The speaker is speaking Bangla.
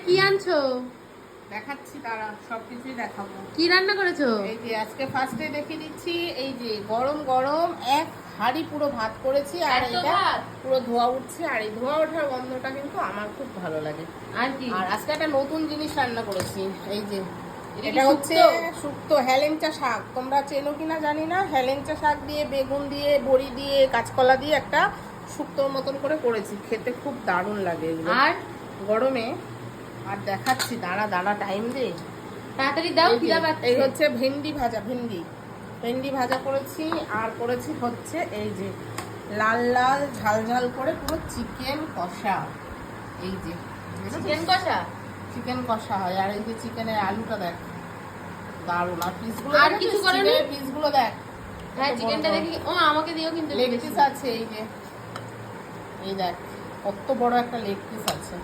কি আনছো? দেখাচ্ছি, তারা সবকিছুই দেখাবো। কি রান্না করেছো? এই যে আজকে ফার্স্টে দেখিয়ে দিচ্ছি, এই যে গরম গরম এক হাঁড়ি পুরো ভাত করেছি, আর এটা পুরো ধোয়া উঠছে। আর এই ধোয়া ওঠার গন্ধটা কিন্তু আমার খুব ভালো লাগে। আর কি? আর আজকে একটা নতুন জিনিস রান্না করেছি, এই যে এটা এটা কি হচ্ছে শুক্তো? শুক্তো হেলেঞ্চা শাক। তোমরা চেনো কিনা জানি না। হেলেঞ্চা শাক দিয়ে, বেগুন দিয়ে, বড়ি দিয়ে, কাঁচকলা দিয়ে একটা শুক্তোর মতন করে করেছি। খেতে খুব দারুণ লাগে এগুলো আর গরমে। আর দেখাচ্ছি, দাঁড়া দাঁড়া, টাইম দে। তাড়াতাড়ি দাও, খিদা পাচ্ছে। এই হচ্ছে ভেন্ডি ভাজা, ভেন্ডি ভাজা করেছি। আর করেছি হচ্ছে এই যে লাল লাল ঝাল ঝাল করে পুরো চিকেন কষা। এই যে চিকেন কষা? চিকেন কষা হয়। আর এই যে চিকেনের আলুটা দেখ, দারুণ। আর পিসগুলো, আর কিছু করোনি? পিসগুলো দেখ। হ্যাঁ, চিকেনটা দেখি। ও আমাকে দিও কিন্তু। লেগ পিস আছে, এই যে এই দেখ কত বড় একটা লেগ পিস আছে।